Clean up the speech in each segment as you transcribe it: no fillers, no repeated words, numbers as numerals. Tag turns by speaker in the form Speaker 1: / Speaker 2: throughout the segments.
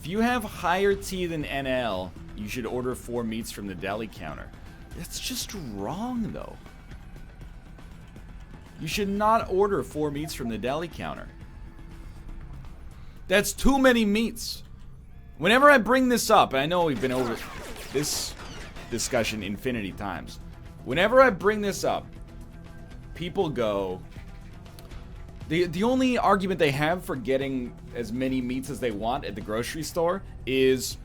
Speaker 1: If you have higher T than NL, you should order 4 meats from the deli counter. That's just wrong, though. You should not order 4 meats from the deli counter. That's too many meats. Whenever I bring this up, and I know we've been over this discussion infinity times. Whenever I bring this up, people go... The only argument they have for getting as many meats as they want at the grocery store is,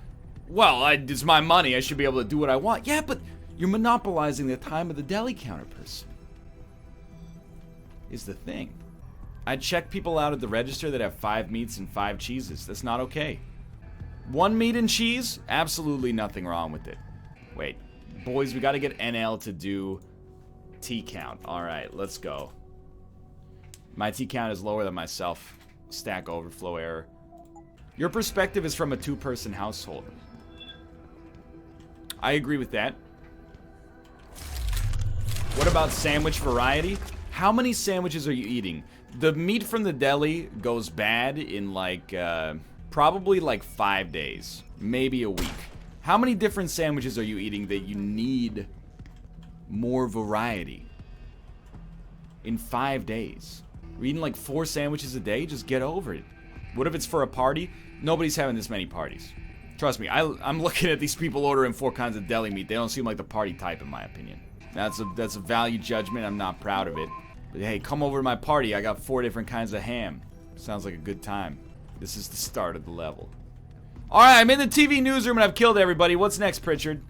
Speaker 1: well, it's my money, I should be able to do what I want. Yeah, but you're monopolizing the time of the deli counter person. Is the thing. I check people out at the register that have 5 meats and 5 cheeses. That's not okay. 1 meat and cheese? Absolutely nothing wrong with it. Wait, boys, we gotta get NL to do T count. Alright, let's go. My T count is lower than myself. Stack overflow error. Your perspective is from a 2-person household. I agree with that. What about sandwich variety? How many sandwiches are you eating? The meat from the deli goes bad in like, probably like 5 days. Maybe a week. How many different sandwiches are you eating that you need more variety? In 5 days. We're eating like 4 sandwiches a day? Just get over it. What if it's for a party? Nobody's having this many parties. Trust me, I'm looking at these people ordering 4 kinds of deli meat. They don't seem like the party type in my opinion. That's a value judgment. I'm not proud of it. But hey, come over to my party. I got 4 different kinds of ham. Sounds like a good time. This is the start of the level. Alright, I'm in the TV newsroom and I've killed everybody. What's next, Pritchard?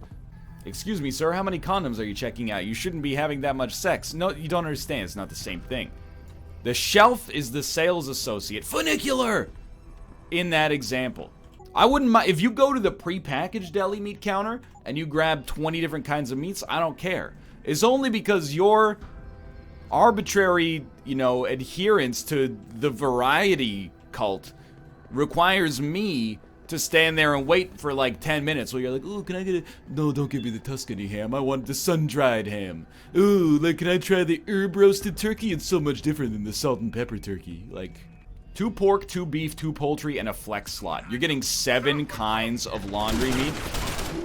Speaker 1: Excuse me, sir. How many condoms are you checking out? You shouldn't be having that much sex. No, you don't understand. It's not the same thing. The shelf is the sales associate. Funicular! In that example. I wouldn't mind. If you go to the prepackaged deli meat counter and you grab 20 different kinds of meats, I don't care. It's only because your arbitrary, adherence to the variety cult requires me to stand there and wait for like 10 minutes while you're like, oh, can I get it? No, don't give me the Tuscany ham. I want the sun-dried ham. Ooh, like, can I try the herb-roasted turkey? It's so much different than the salt and pepper turkey. Like, 2 pork, 2 beef, 2 poultry, and a flex slot. You're getting 7 kinds of laundry meat.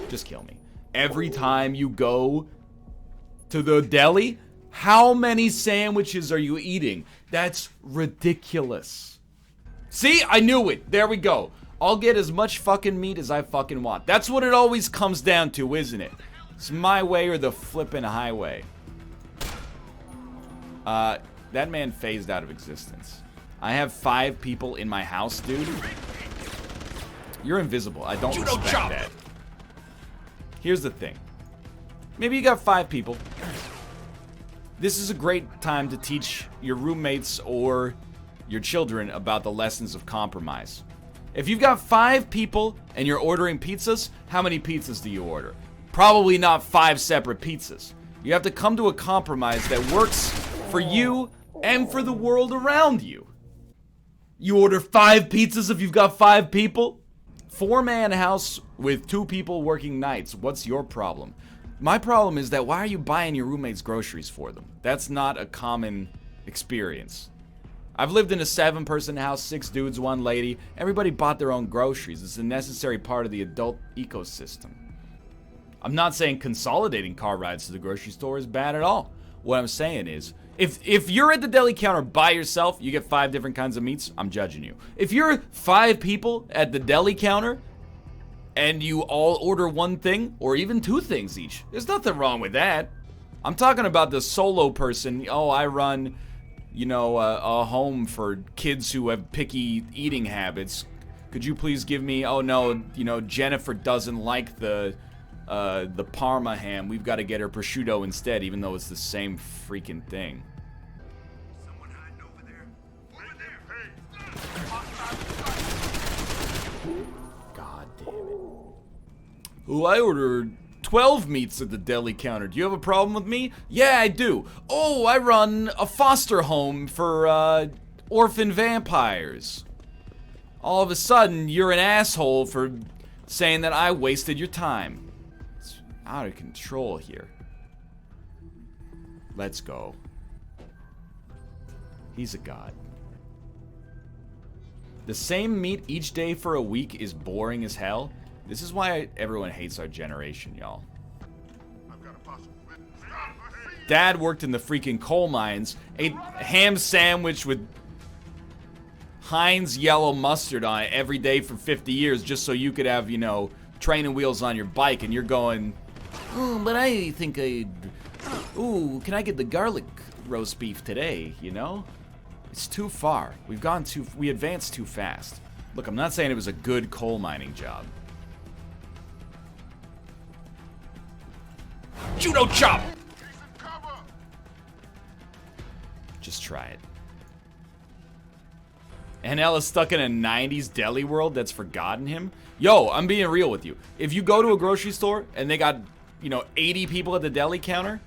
Speaker 1: Just kill me. Every time you go to the deli, how many sandwiches are you eating? That's ridiculous. See, I knew it. There we go. I'll get as much fucking meat as I fucking want. That's what it always comes down to, isn't it? It's my way or the flippin' highway. That man phased out of existence. I have 5 people in my house, dude. You're invisible. I don't respect that. Here's the thing. Maybe you got 5 people. This is a great time to teach your roommates or your children about the lessons of compromise. If you've got 5 people and you're ordering pizzas, how many pizzas do you order? Probably not 5 separate pizzas. You have to come to a compromise that works for you and for the world around you. You order 5 pizzas if you've got 5 people? 4-man house with 2 people working nights. What's your problem? My problem is that why are you buying your roommates groceries for them? That's not a common experience. I've lived in a 7-person house, 6 dudes, 1 lady. Everybody bought their own groceries. It's a necessary part of the adult ecosystem. I'm not saying consolidating car rides to the grocery store is bad at all. What I'm saying is, if you're at the deli counter by yourself, you get 5 different kinds of meats, I'm judging you. If you're 5 people at the deli counter, and you all order 1 thing, or even 2 things each, there's nothing wrong with that. I'm talking about the solo person. Oh, I run... a home for kids who have picky eating habits. Could you please give me, oh no, Jennifer doesn't like the Parma ham. We've got to get her prosciutto instead, even though it's the same freaking thing.
Speaker 2: Someone hiding over there. Over there.
Speaker 1: God damn it. Oh, I ordered 12 meats at the deli counter. Do you have a problem with me? Yeah, I do. Oh, I run a foster home for orphan vampires. All of a sudden, you're an asshole for saying that I wasted your time. It's out of control here. Let's go. He's a god. The same meat each day for a week is boring as hell. This is why everyone hates our generation, y'all.
Speaker 2: I've got a possible witness.
Speaker 1: Dad worked in the freaking coal mines, ate a ham sandwich with Heinz yellow mustard on it every day for 50 years just so you could have, you know, training wheels on your bike, and you're going, oh, but I think ooh, can I get the garlic roast beef today, you know? It's too far. We advanced too fast. Look, I'm not saying it was a good coal mining job. Judo chop! Just try it. NL is stuck in a 90s deli world that's forgotten him. Yo, I'm being real with you. If you go to a grocery store and they got, you know, 80 people at the deli counter,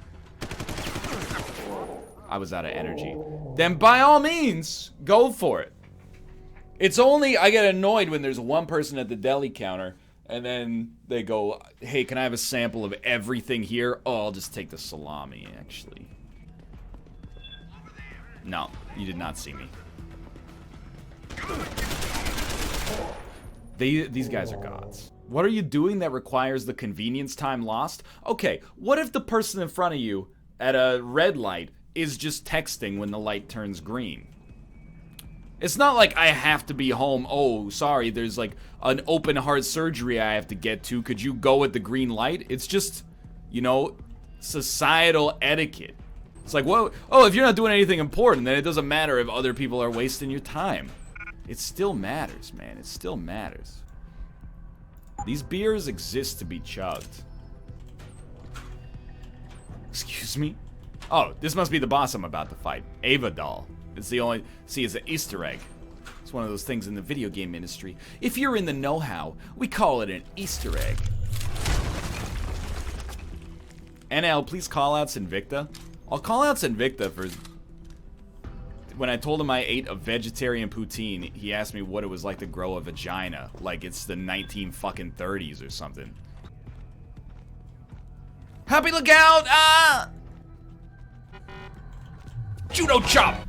Speaker 1: I was out of energy. Then by all means, go for it. It's only, I get annoyed when there's one person at the deli counter and then they go, hey, can I have a sample of everything here? Oh, I'll just take the salami, actually. No, you did not see me. These guys are gods. What are you doing that requires the convenience time lost? Okay, what if the person in front of you at a red light is just texting when the light turns green? It's not like I have to be home. Oh, sorry, there's like an open heart surgery I have to get to. Could you go at the green light? It's just, you know, societal etiquette. It's like, well, oh, if you're not doing anything important, then it doesn't matter if other people are wasting your time. It still matters, man. It still matters. These beers exist to be chugged. Excuse me? Oh, this must be the boss I'm about to fight. Ava doll. It's the only... See, it's an Easter egg. It's one of those things in the video game industry. If you're in the know-how, we call it an Easter egg. NL, please call out Sinvicta. I'll call out Sinvicta for... When I told him I ate a vegetarian poutine, he asked me what it was like to grow a vagina. Like it's the 1930s or something. Happy lookout! Ah! Judo chop!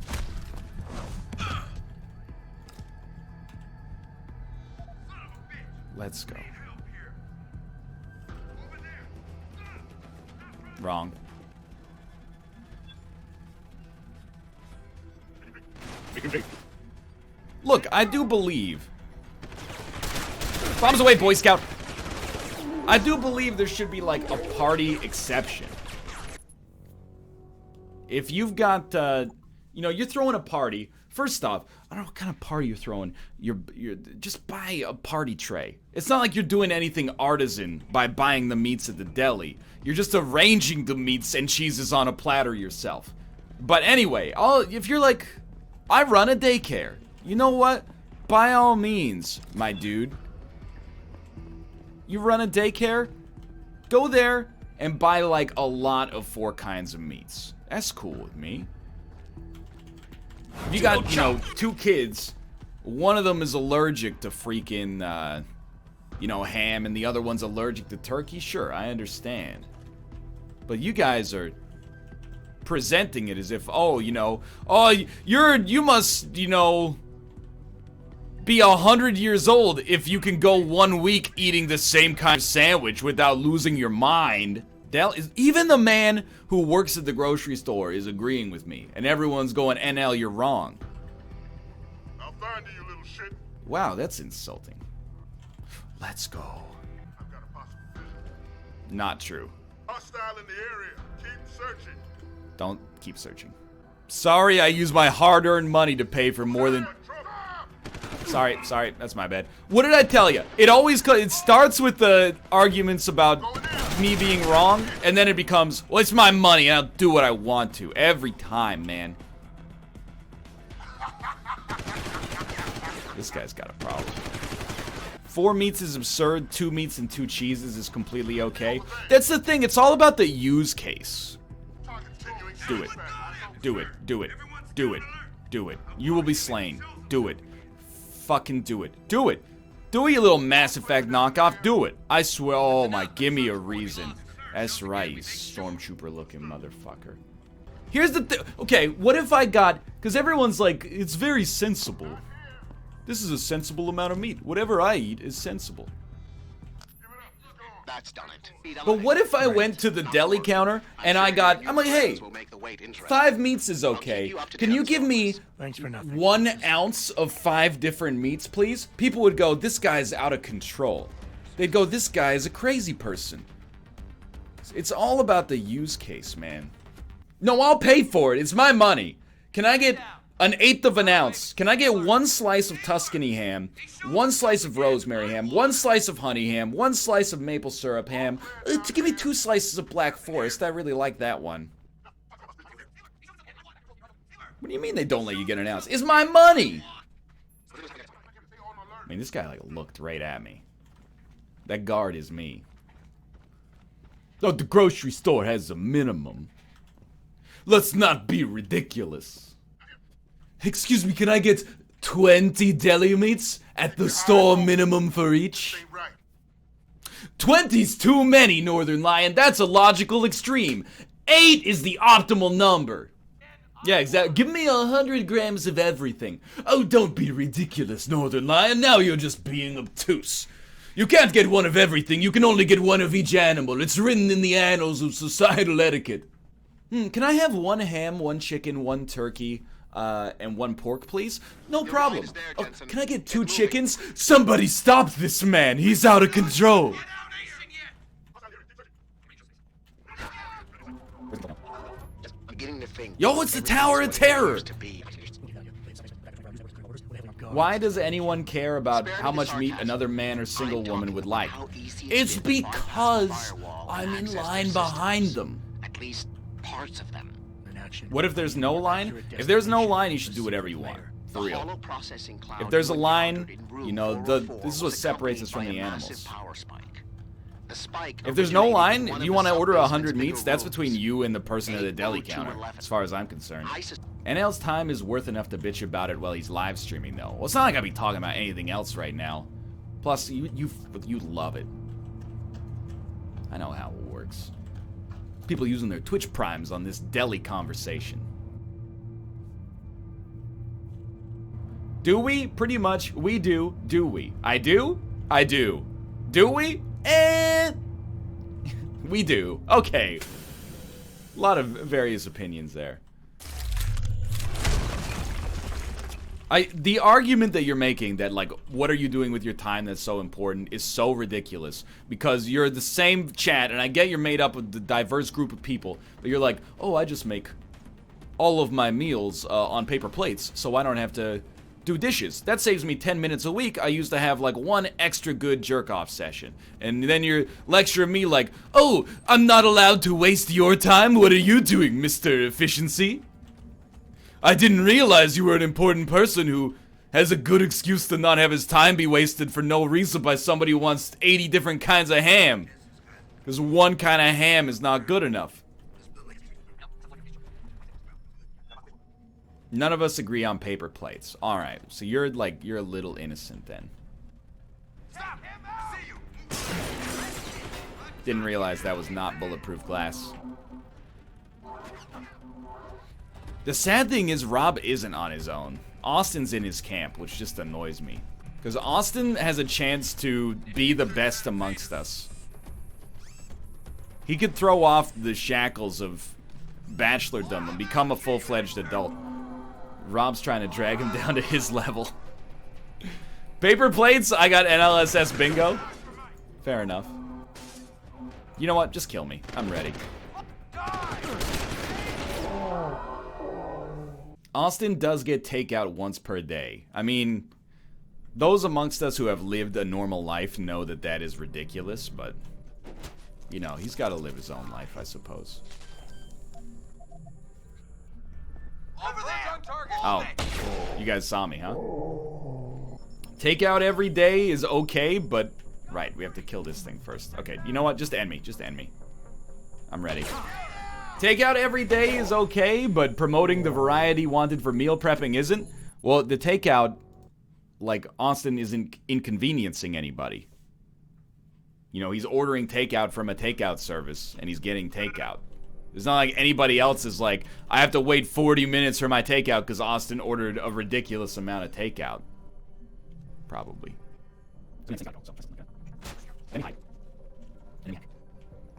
Speaker 1: Let's go. Wrong. Look, I do believe. Bombs away, Boy Scout. I do believe there should be like a party exception. If you've got, you know, you're throwing a party. First off, I don't know what kind of party you're throwing. You're just buy a party tray. It's not like you're doing anything artisan by buying the meats at the deli. You're just arranging the meats and cheeses on a platter yourself. But anyway, if you're like, I run a daycare. You know what? By all means, my dude. You run a daycare? Go there and buy like a lot of 4 kinds of meats. That's cool with me. If you got, you know, 2 kids, one of them is allergic to freaking, you know, ham and the other one's allergic to turkey, sure, I understand. But you guys are presenting it as if, oh, you know, oh, you must, you know, be 100 years old if you can go 1 week eating the same kind of sandwich without losing your mind. Even the man who works at the grocery store is agreeing with me, and everyone's going, NL, you're wrong.
Speaker 2: I'll find you, you little shit.
Speaker 1: Wow, that's insulting. Let's go.
Speaker 2: I've got a possible vision.
Speaker 1: Not true.
Speaker 2: Hostile in the area. Keep searching.
Speaker 1: Don't keep searching. Sorry, I used my hard-earned money to pay for more than... Sorry, that's my bad. What did I tell you? It starts with the arguments about me being wrong, and then it becomes, well, it's my money, and I'll do what I want to. Every time, man. This guy's got a problem. 4 meats is absurd, 2 meats and 2 cheeses is completely okay. That's the thing, it's all about the use case. Do it. Do it. Do it. Do it. Do it. You will be slain. Do it. Fucking do it. Do it. Do it, you little Mass Effect knockoff. Do it. I swear. Oh my, give me a reason. That's right, you stormtrooper looking motherfucker. Here's the thing. Okay, what if I got, because everyone's like, it's very sensible. This is a sensible amount of meat. Whatever I eat is sensible.
Speaker 3: That's done it.
Speaker 1: But what if I went to the deli counter and I'm like, hey, 5 meats is okay. Can you give me
Speaker 4: Thanks for nothing.
Speaker 1: 1 ounce of 5 different meats, please? People would go, this guy's out of control. They'd go, this guy is a crazy person. It's all about the use case, man. No, I'll pay for it. It's my money. Can I get 1/8 of an ounce? Can I get 1 slice of Tuscany ham, 1 slice of rosemary ham, 1 slice of honey ham, 1 slice of maple syrup ham? Give me 2 slices of Black Forest. I really like that one. What do you mean they don't let you get an ounce? It's my money! I mean, this guy like looked right at me. That guard is me. Oh, the grocery store has a minimum. Let's not be ridiculous. Excuse me, can I get 20 deli meats at the store minimum for each? 20's too many, Northernlion. That's a logical extreme. 8 is the optimal number. Yeah, exactly. Give me 100 grams of everything. Oh, don't be ridiculous, Northernlion. Now you're just being obtuse. You can't get 1 of everything. You can only get 1 of each animal. It's written in the annals of societal etiquette. Can I have 1 ham, 1 chicken, 1 turkey, and 1 pork, please? No problem. Oh, can I get 2 chickens? Somebody stop this man. He's out of control. Yo, it's the Tower of Terror. Why does anyone care about how much meat another man or single woman would like? It's because I'm in line behind them.
Speaker 3: At least parts of them.
Speaker 1: What if there's no line? If there's no line, you should do whatever you want. For real. If there's a line, you know, this is what separates us from the animals. If there's no line, if you want to order 100 meats, that's between you and the person at the deli counter, as far as I'm concerned. NL's time is worth enough to bitch about it while he's live streaming, though. Well, it's not like I'll be talking about anything else right now. Plus, you love it. I know how it works. People using their Twitch primes on this deli conversation. Do we? Pretty much, we do. Do we? I do? I do. Do we? We do. Okay. A lot of various opinions there. The argument that you're making that, like, what are you doing with your time that's so important is so ridiculous. Because you're the same chat, and I get you're made up of the diverse group of people, but you're like, oh, I just make all of my meals on paper plates, so I don't have to do dishes. That saves me 10 minutes a week. I used to have, like, 1 extra good jerk-off session. And then you're lecturing me like, oh, I'm not allowed to waste your time? What are you doing, Mr. Efficiency? I didn't realize you were an important person who has a good excuse to not have his time be wasted for no reason by somebody who wants 80 different kinds of ham. Because 1 kind of ham is not good enough. None of us agree on paper plates. Alright, so you're a little innocent then. Didn't realize that was not bulletproof glass. The sad thing is Rob isn't on his own. Austin's in his camp, which just annoys me. Because Austin has a chance to be the best amongst us. He could throw off the shackles of bachelordom and become a full-fledged adult. Rob's trying to drag him down to his level. Paper plates, I got NLSS bingo. Fair enough. You know what? Just kill me. I'm ready. Austin does get takeout once per day. I mean, those amongst us who have lived a normal life know that that is ridiculous, but, you know, he's got to live his own life, I suppose. Oh, you guys saw me, huh? Takeout every day is okay, but, right, we have to kill this thing first. Okay, you know what? Just end me. Just end me. I'm ready. Takeout every day is okay, but promoting the variety wanted for meal prepping isn't? Well, the takeout, like, Austin isn't inconveniencing anybody. You know, he's ordering takeout from a takeout service, and he's getting takeout. It's not like anybody else is like, I have to wait 40 minutes for my takeout because Austin ordered a ridiculous amount of takeout. Probably.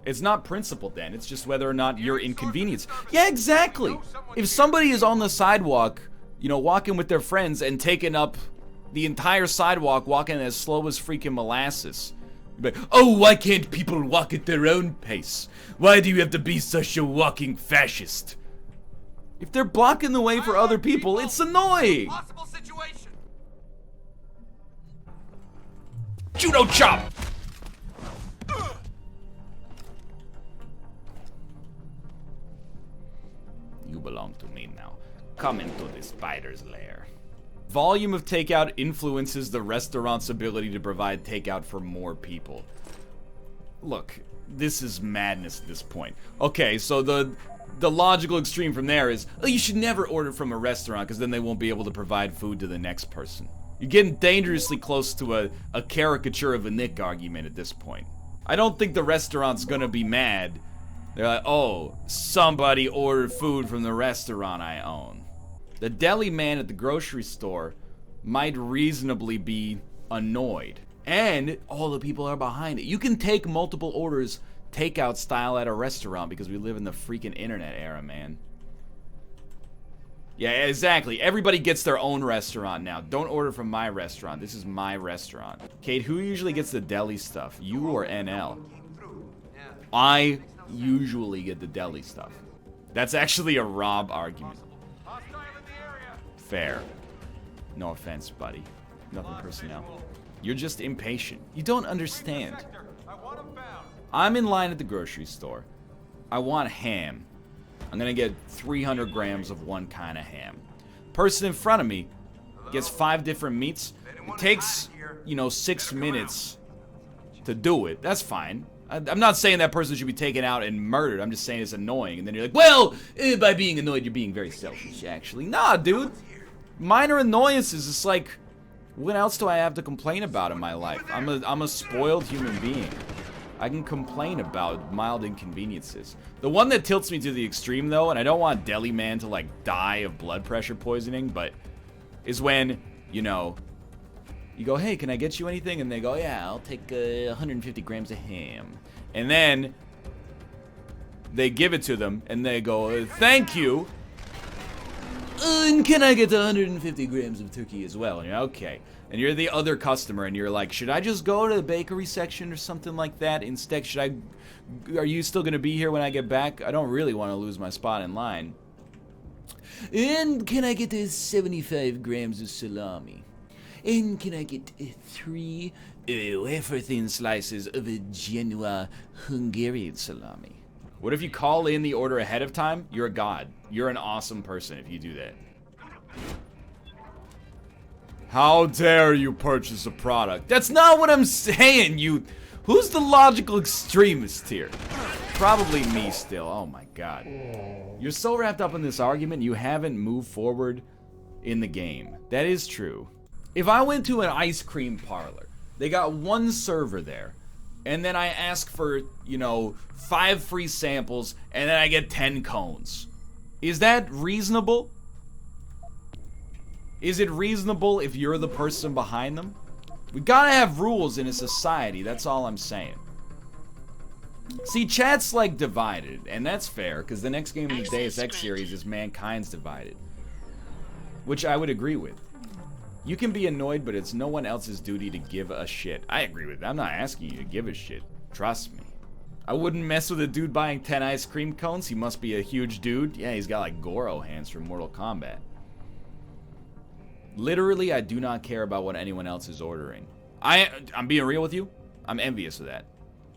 Speaker 1: It's not principle then, it's just whether or not you're inconvenienced. Yeah, exactly! If somebody is on the sidewalk, you know, walking with their friends and taking up the entire sidewalk, walking as slow as freaking molasses. You'd be like, oh, why can't people walk at their own pace? Why do you have to be such a walking fascist? If they're blocking the way for other people, it's annoying!
Speaker 2: Possible situation.
Speaker 1: Judo chop! You belong to me now. Come into the spider's lair. Volume of takeout influences the restaurant's ability to provide takeout for more people. Look, this is madness at this point. Okay, so the logical extreme from there is, oh, you should never order from a restaurant because then they won't be able to provide food to the next person. You're getting dangerously close to a caricature of a Nick argument at this point. I don't think the restaurant's gonna be mad. They're like, oh, somebody ordered food from the restaurant I own. The deli man at the grocery store might reasonably be annoyed. And all the people are behind it. You can take multiple orders takeout style at a restaurant because we live in the freaking internet era, man. Yeah, exactly. Everybody gets their own restaurant now. Don't order from my restaurant. This is my restaurant. Kate, who usually gets the deli stuff? You or NL? I usually get the deli stuff. That's actually a Rob argument. Fair. No offense, buddy. Nothing personnel. You're just impatient. You don't understand. I'm in line at the grocery store. I want ham. I'm gonna get 300 grams of one kind of ham. Person in front of me gets 5 different meats. It takes, you know, 6 minutes to do it. That's fine. I'm not saying that person should be taken out and murdered. I'm just saying it's annoying. And then you're like, well, by being annoyed, you're being very selfish, actually. Nah, dude. Minor annoyances. It's like, what else do I have to complain about in my life? I'm a spoiled human being. I can complain about mild inconveniences. The one that tilts me to the extreme, though, and I don't want Deli Man to, like, die of blood pressure poisoning, but is when, you know, you go, hey, can I get you anything? And they go, yeah, I'll take 150 grams of ham. And then they give it to them, and they go, thank you. And can I get 150 grams of turkey as well? And you're okay. And you're the other customer, and you're like, should I just go to the bakery section or something like that instead? Are you still going to be here when I get back? I don't really want to lose my spot in line. And can I get 75 grams of salami? And can I get 3 wafer-thin slices of a genuine Hungarian salami? What if you call in the order ahead of time? You're a god. You're an awesome person if you do that. How dare you purchase a product? That's not what I'm saying, you... Who's the logical extremist here? Probably me still. Oh my god. You're so wrapped up in this argument, you haven't moved forward in the game. That is true. If I went to an ice cream parlor, they got 1 server there, and then I ask for, you know, 5 free samples, and then I get 10 cones. Is that reasonable? Is it reasonable if you're the person behind them? We gotta have rules in a society, that's all I'm saying. See, chat's like divided, and that's fair, because the next game in the Deus Ex series is Mankind's Divided. Which I would agree with. You can be annoyed, but it's no one else's duty to give a shit. I agree with that. I'm not asking you to give a shit. Trust me. I wouldn't mess with a dude buying 10 ice cream cones. He must be a huge dude. Yeah, he's got like Goro hands from Mortal Kombat. Literally, I do not care about what anyone else is ordering. I'm being real with you. I'm envious of that.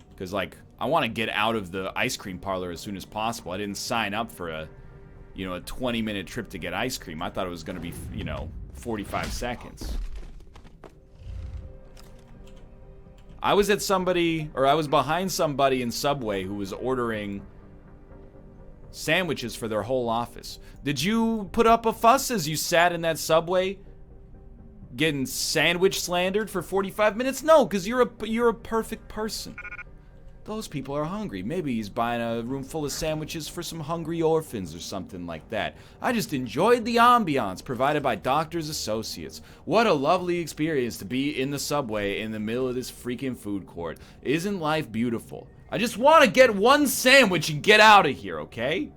Speaker 1: Because, like, I want to get out of the ice cream parlor as soon as possible. I didn't sign up for a 20-minute trip to get ice cream. I thought it was going to be, 45 seconds. I was behind somebody in Subway who was ordering sandwiches for their whole office. Did you put up a fuss as you sat in that Subway getting sandwich slandered for 45 minutes? No, because you're a perfect person. Those people are hungry. Maybe he's buying a room full of sandwiches for some hungry orphans or something like that. I just enjoyed the ambiance provided by Doctor's Associates. What a lovely experience to be in the subway in the middle of this freaking food court. Isn't life beautiful? I just want to get one sandwich and get out of here, okay?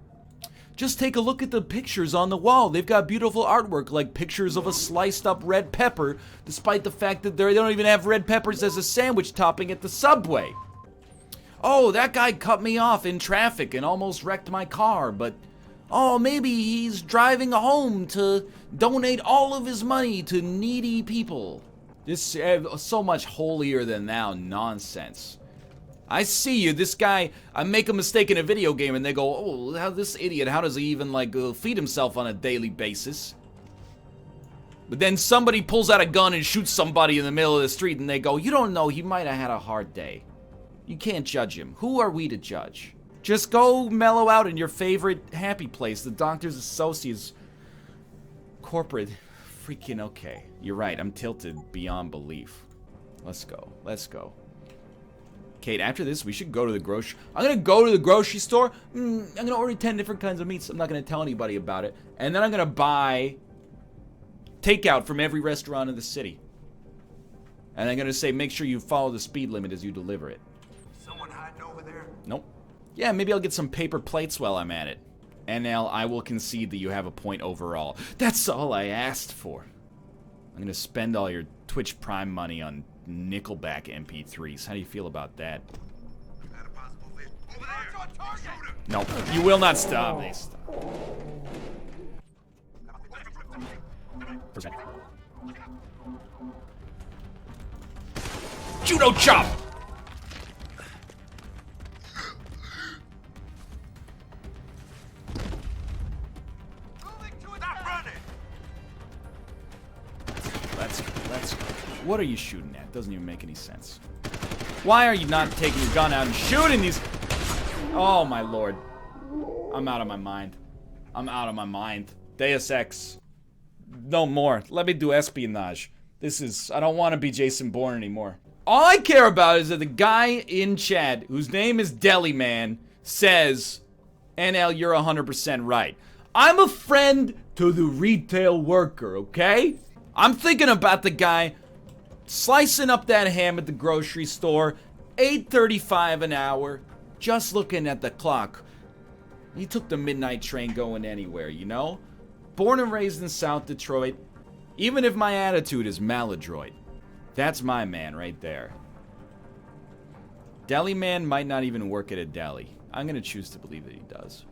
Speaker 1: Just take a look at the pictures on the wall. They've got beautiful artwork like pictures of a sliced up red pepper, despite the fact that they don't even have red peppers as a sandwich topping at the subway. Oh, that guy cut me off in traffic and almost wrecked my car, but oh, maybe he's driving home to donate all of his money to needy people. This so much holier than thou nonsense. I see you, this guy, I make a mistake in a video game and they go, oh, how this idiot, how does he even like feed himself on a daily basis? But then somebody pulls out a gun and shoots somebody in the middle of the street and they go, you don't know, he might have had a hard day. You can't judge him. Who are we to judge? Just go mellow out in your favorite happy place, the Doctor's Associates corporate. Freaking okay. You're right, I'm tilted beyond belief. Let's go. Let's go. Kate, after this, we should go to the grocery. I'm gonna go to the grocery store. I'm gonna order 10 different kinds of meats. I'm not gonna tell anybody about it. And then I'm gonna buy takeout from every restaurant in the city. And I'm gonna say, make sure you follow the speed limit as you deliver it.
Speaker 2: Someone hiding over there?
Speaker 1: Nope. Yeah, maybe I'll get some paper plates while I'm at it. NL, I will concede that you have a point overall. That's all I asked for. I'm gonna spend all your Twitch Prime money on Nickelback MP3s. How do you feel about that?
Speaker 2: Got a possible fit. Over there! Shoot him!
Speaker 1: No, you will not stop. They stop. Judo chop!
Speaker 2: Stop running!
Speaker 1: Let's go. What are you shooting at? Doesn't even make any sense. Why are you not taking your gun out and shooting these? Oh my lord. I'm out of my mind. I'm out of my mind. Deus Ex. No more. Let me do espionage. This is... I don't want to be Jason Bourne anymore. All I care about is that the guy in chat, whose name is Deli Man, says, NL, you're 100% right. I'm a friend to the retail worker, okay? I'm thinking about the guy slicing up that ham at the grocery store, $8.35 an hour, just looking at the clock. He took the midnight train going anywhere, you know? Born and raised in South Detroit, even if my attitude is maladroit. That's my man right there. Deli Man might not even work at a deli. I'm gonna choose to believe that he does.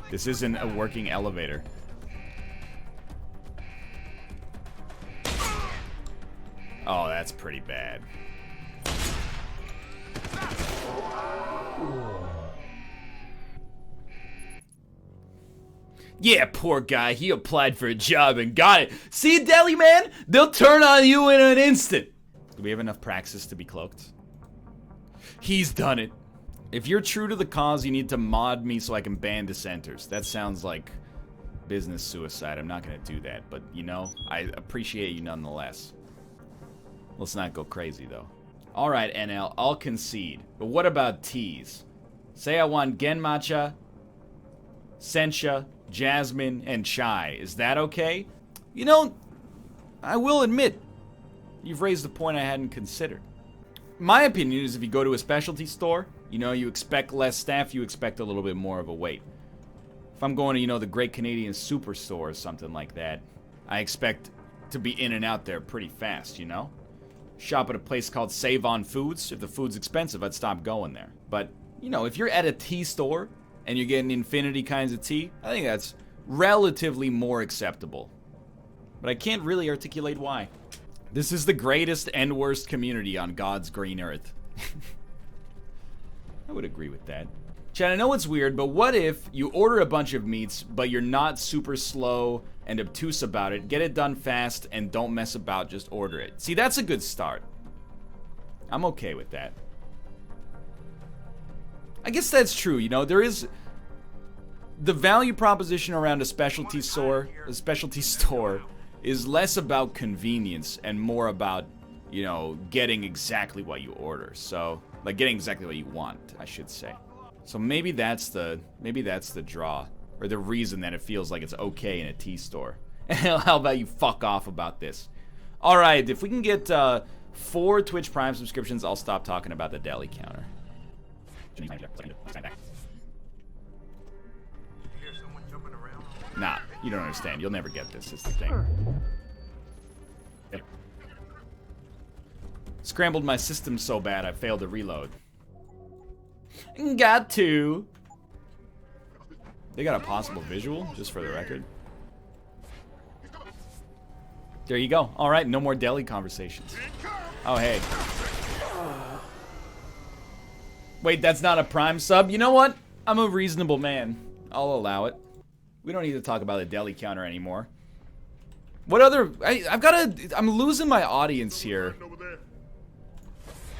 Speaker 1: This isn't a working elevator. Oh, that's pretty bad. Yeah, poor guy. He applied for a job and got it. See, Deli Man? They'll turn on you in an instant. Do we have enough praxis to be cloaked? He's done it. If you're true to the cause, you need to mod me so I can ban dissenters. That sounds like business suicide. I'm not going to do that. But, you know, I appreciate you nonetheless. Let's not go crazy, though. Alright, NL, I'll concede. But what about teas? Say I want Genmatcha, Sencha, Jasmine, and Chai. Is that okay? You know, I will admit, you've raised a point I hadn't considered. My opinion is if you go to a specialty store, you know, you expect less staff, you expect a little bit more of a wait. If I'm going to, you know, the Great Canadian Superstore or something like that, I expect to be in and out there pretty fast, you know? Shop at a place called Save on Foods. If the food's expensive, I'd stop going there. But, you know, if you're at a tea store and you're getting infinity kinds of tea, I think that's relatively more acceptable. But I can't really articulate why. This is the greatest and worst community on God's green earth. I would agree with that. Chad, I know it's weird, but what if you order a bunch of meats, but you're not super slow and obtuse about it, get it done fast, and don't mess about, just order it. See, that's a good start. I'm okay with that. I guess that's true, you know, there is the value proposition around a specialty store is less about convenience and more about, you know, getting exactly what you order. So, like getting exactly what you want, I should say. So maybe that's the draw, or the reason that it feels like it's okay in a tea store. How about you fuck off about this? All right, if we can get 4 Twitch Prime subscriptions, I'll stop talking about the deli counter.
Speaker 2: You hear someone jumping around?
Speaker 1: Nah, you don't understand. You'll never get this. It's the thing. Yep. Scrambled my system so bad I failed to reload. Got to. They got a possible visual, just for the record. There you go. All right, no more deli conversations. Oh, hey. Wait, that's not a Prime sub? You know what? I'm a reasonable man. I'll allow it. We don't need to talk about the deli counter anymore. What other... I'm losing my audience here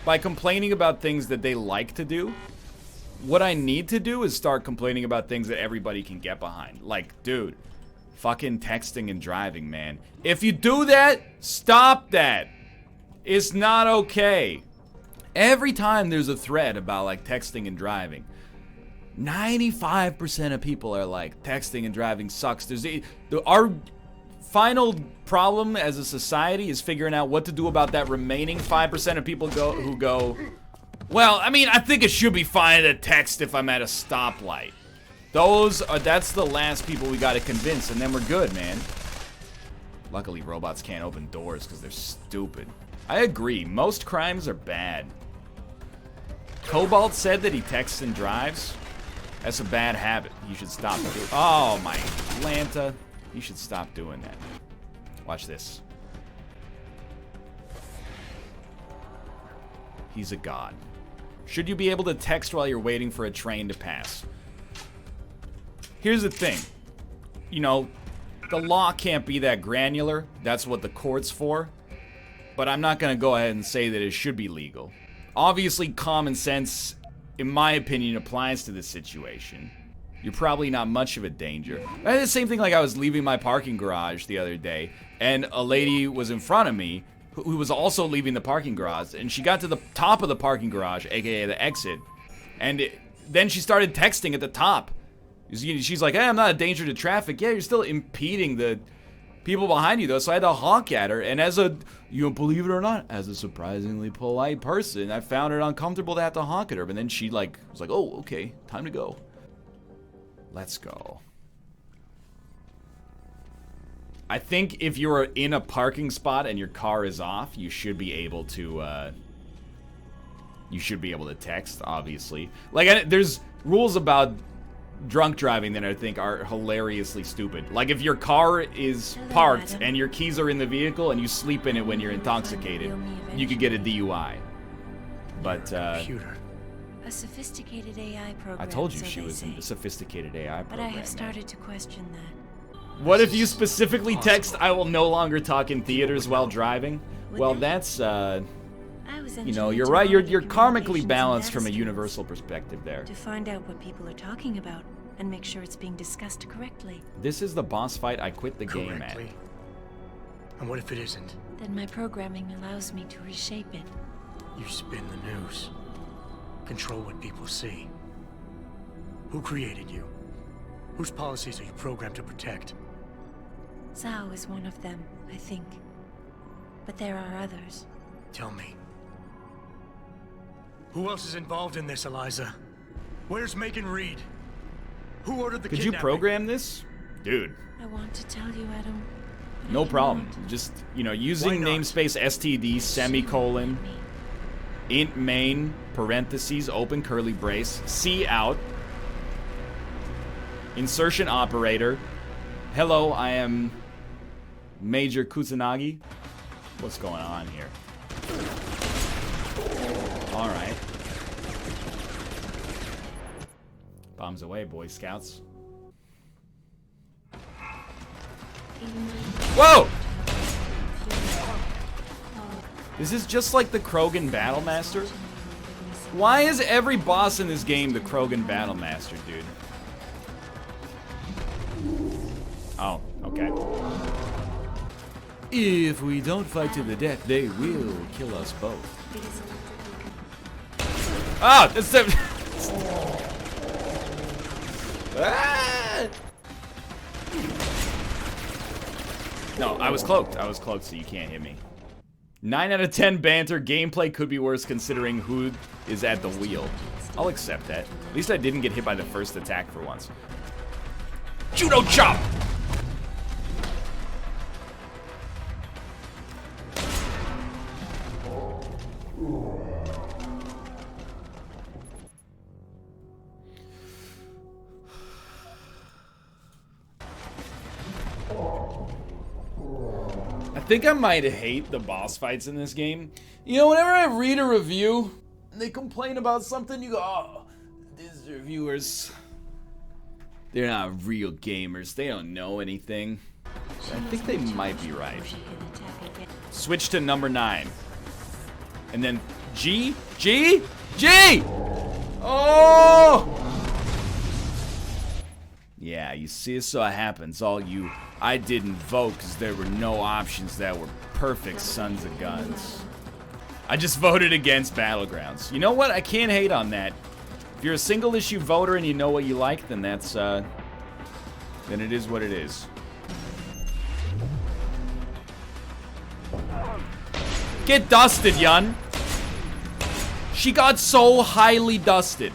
Speaker 1: by complaining about things that they like to do. What I need to do is start complaining about things that everybody can get behind. Like, dude, fucking texting and driving, man. If you do that, stop that. It's not okay. Every time there's a thread about, like, texting and driving, 95% of people are like, texting and driving sucks. Our final problem as a society is figuring out what to do about that remaining 5% of people who go, well, I mean, I think it should be fine to text if I'm at a stoplight. That's the last people we gotta convince, and then we're good, man. Luckily, robots can't open doors because they're stupid. I agree, most crimes are bad. Cobalt said that he texts and drives. That's a bad habit. You should stop doing it. Oh, my Atlanta. You should stop doing that. Watch this. He's a god. Should you be able to text while you're waiting for a train to pass? Here's the thing. You know, the law can't be that granular. That's what the court's for. But I'm not going to go ahead and say that it should be legal. Obviously, common sense, in my opinion, applies to this situation. You're probably not much of a danger. I had the same thing, like I was leaving my parking garage the other day, and a lady was in front of me who was also leaving the parking garage, and she got to the top of the parking garage, aka the exit, and then she started texting at the top. She's like, hey, I'm not a danger to traffic. Yeah, you're still impeding the people behind you, though, so I had to honk at her, and you don't believe it or not, as a surprisingly polite person, I found it uncomfortable to have to honk at her, but then she, like, was like, oh, okay, time to go. Let's go. I think if you're in a parking spot and your car is off, you should be able to, text, obviously. Like, there's rules about drunk driving that I think are hilariously stupid. Like, if your car is parked and your keys are in the vehicle and you sleep in it when you're intoxicated, you could get a DUI. But,
Speaker 4: a sophisticated AI program.
Speaker 1: I told you
Speaker 4: so
Speaker 1: she was a sophisticated AI program.
Speaker 4: But I have started to question that.
Speaker 1: What if you specifically text, I will no longer talk in theaters while driving? Well, that's, you know, you're right. You're karmically balanced from a universal perspective there.
Speaker 4: To find out what people are talking about and make sure it's being discussed correctly.
Speaker 1: This is the boss fight I quit the game at.
Speaker 5: And what if it isn't?
Speaker 4: Then my programming allows me to reshape it.
Speaker 5: You spin the news. Control what people see. Who created you? Whose policies are you programmed to protect?
Speaker 4: Zhao is one of them, I think. But there are others.
Speaker 5: Tell me. Who else is involved in this, Eliza? Where's Megan Reed? Who ordered the
Speaker 1: kidnapping? Could you program this? Dude.
Speaker 4: I want to tell you, Adam.
Speaker 1: No problem. Just, you know, using namespace STD semicolon int main parentheses open curly brace C out insertion operator. Hello, I am Major Kusanagi. What's going on here? All right. Bombs away, Boy Scouts. Whoa! This is just like the Krogan Battlemaster. Why is every boss in this game the Krogan Battlemaster, dude? Oh, okay. If we don't fight to the death, they will kill us both. Ah! That's the... Ah! No, I was cloaked. I was cloaked, so you can't hit me. 9 out of 10 banter. Gameplay could be worse considering who is at the wheel. I'll accept that. At least I didn't get hit by the first attack for once. Judo chop! I think I might hate the boss fights in this game. You know, whenever I read a review and they complain about something, you go, oh, these reviewers, they're not real gamers. They don't know anything. I think they might be right. Switch to number 9. And then G? G? G! Oh! Yeah, you see, so it happens. All you... I didn't vote because there were no options that were perfect sons of guns. I just voted against Battlegrounds. You know what? I can't hate on that. If you're a single issue voter and you know what you like, then that's, then it is what it is. Get dusted, Yun. She got so highly dusted.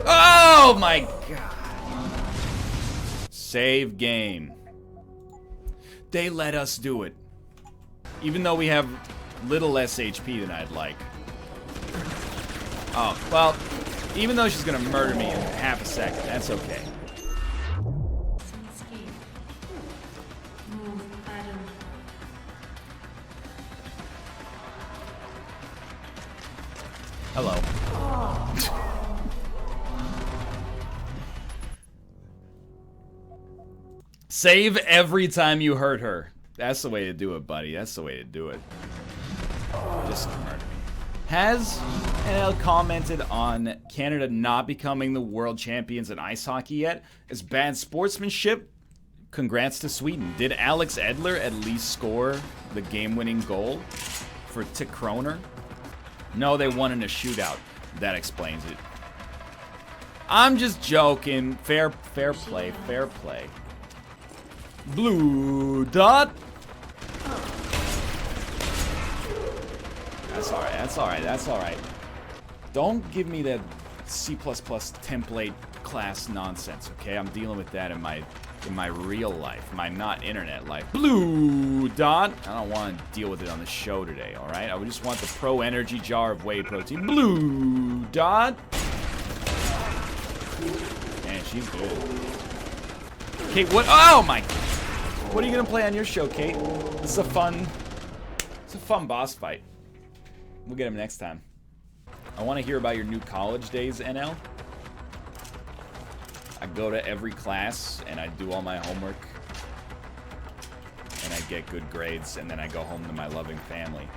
Speaker 1: Oh my god. Save game. They let us do it. Even though we have little less HP than I'd like. Oh, well, even though she's gonna murder me in half a second, that's okay. Hello. Save every time you hurt her. That's the way to do it, buddy. That's the way to do it. Just murder me. Has NL commented on Canada not becoming the world champions in ice hockey yet? It's bad sportsmanship. Congrats to Sweden. Did Alex Edler at least score the game-winning goal for Tick Kroner? No, they won in a shootout. That explains it. I'm just joking. Fair play, fair play. Blue dot. That's alright, that's alright, that's alright. Don't give me that C++ template class nonsense, okay? I'm dealing with that in my real life, my not internet life. Blue dot. I don't want to deal with it on the show today, alright? I just want the Pro Energy jar of whey protein. Blue dot. Man, she's good. Kate, what? Oh my. What are you gonna play on your show, Kate? This is a fun boss fight. We'll get him next time. I want to hear about your new college days, NL. I go to every class and I do all my homework and I get good grades and then I go home to my loving family.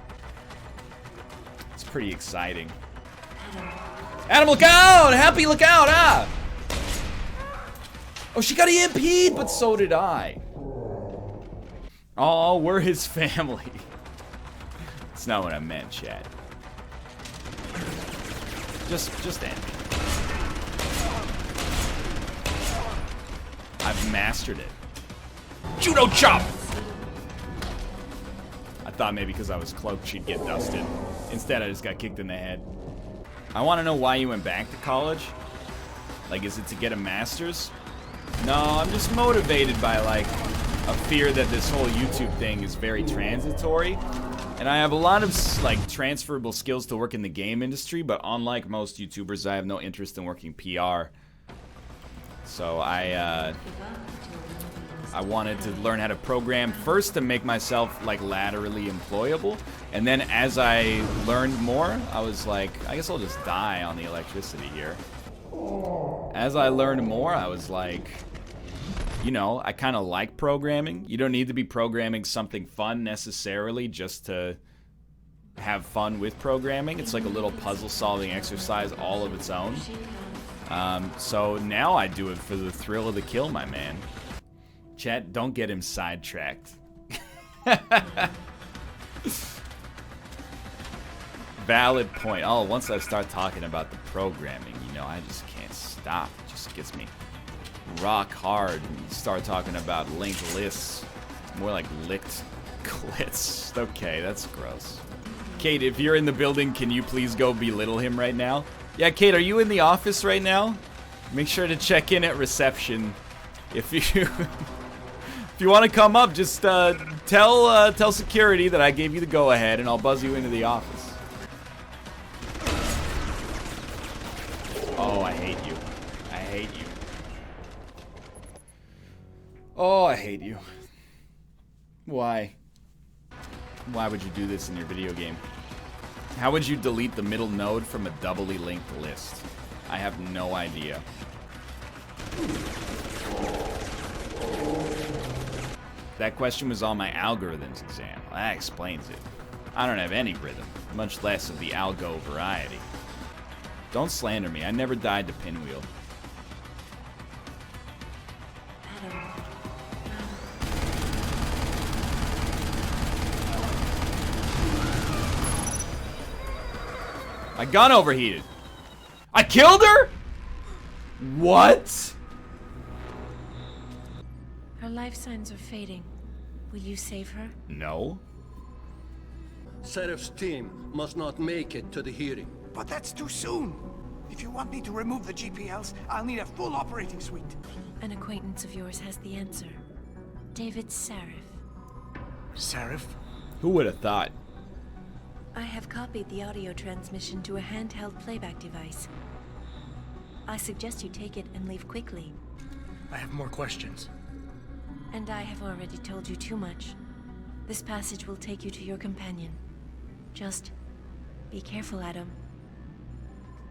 Speaker 1: It's pretty exciting. Adam, look out! Happy, look out! Ah! Oh, she got EMP'd, but so did I. Oh, we're his family. That's not what I meant, Chad. Just end me. I've mastered it. Judo chop! I thought maybe because I was cloaked she'd get dusted. Instead, I just got kicked in the head. I want to know why you went back to college. Like, is it to get a master's? No, I'm just motivated by, like, a fear that this whole YouTube thing is very transitory. And I have a lot of, like, transferable skills to work in the game industry, but unlike most YouTubers, I have no interest in working PR. So I wanted to learn how to program first to make myself, like, laterally employable. And then as I learned more, I was like, I guess I'll just die on the electricity here. As I learned more, I was like, you know, I kind of like programming. You don't need to be programming something fun necessarily just to have fun with programming. It's like a little puzzle solving exercise all of its own. So now I do it for the thrill of the kill, my man. Chat, don't get him sidetracked. Valid point. Oh, once I start talking about the programming, you know, I just can't stop. It just gets me rock hard. You start talking about linked lists. More like licked glitz. Okay, that's gross. Kate, if you're in the building, can you please go belittle him right now? Yeah, Kate, are you in the office right now? Make sure to check in at reception. If you if you want to come up, just tell security that I gave you the go-ahead, and I'll buzz you into the office. Oh, I hate you. I hate you. Oh, I hate you. Why? Why would you do this in your video game? How would you delete the middle node from a doubly linked list? I have no idea. That question was on my algorithms exam. Well, that explains it. I don't have any rhythm, much less of the algo variety. Don't slander me. I never died to Pinwheel.
Speaker 4: Adam.
Speaker 1: My gun overheated. I killed her? What?
Speaker 4: Her life signs are fading. Will you save her?
Speaker 1: No.
Speaker 6: Sheriff's team must not make it to the hearing.
Speaker 2: But that's too soon. If you want me to remove the GPLs, I'll need a full operating suite.
Speaker 4: An acquaintance of yours has the answer. David Sarif.
Speaker 5: Sarif?
Speaker 1: Who would have thought?
Speaker 4: I have copied the audio transmission to a handheld playback device. I suggest you take it and leave quickly.
Speaker 5: I have more questions.
Speaker 4: And I have already told you too much. This passage will take you to your companion. Just be careful, Adam.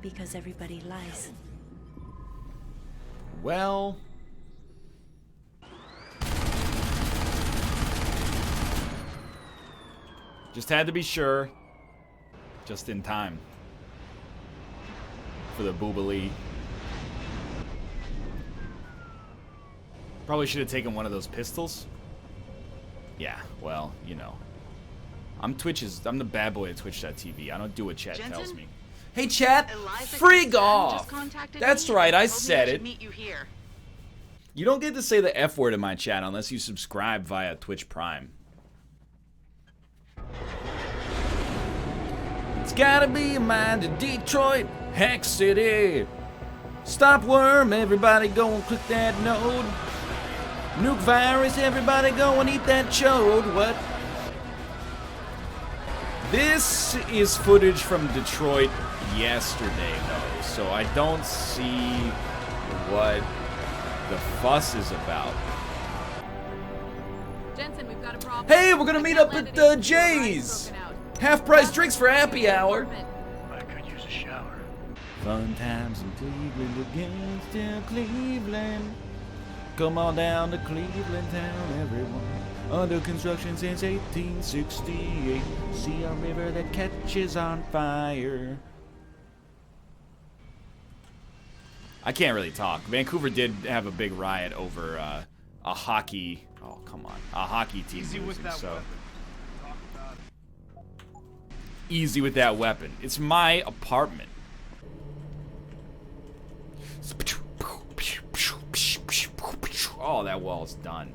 Speaker 4: Because everybody lies.
Speaker 1: Well... just had to be sure. Just in time. For the boobily. Probably should have taken one of those pistols. Yeah, well, you know. I'm the bad boy at Twitch.tv. I don't do what chat tells me. Hey chat, frig off! That's right, I said it. You don't get to say the F word in my chat unless you subscribe via Twitch Prime. It's gotta be a mind to Detroit, Hack City. Stop worm, everybody go and click that node. Nuke virus, everybody go and eat that chode. What? This is footage from Detroit yesterday, though, so I don't see what the fuss is about.
Speaker 7: Jensen, we've got a problem.
Speaker 1: Hey, we're gonna meet up at Jay's! Half-price drinks for happy hour.
Speaker 5: I could use a shower.
Speaker 1: Fun times in Cleveland again, still Cleveland. Come on down to Cleveland town, everyone. Under construction since 1868. See a river that catches on fire. I can't really talk. Vancouver did have a big riot over a hockey. Oh, come on. A hockey team losing, so. Easy with that weapon. It's my apartment. Oh, that wall's done.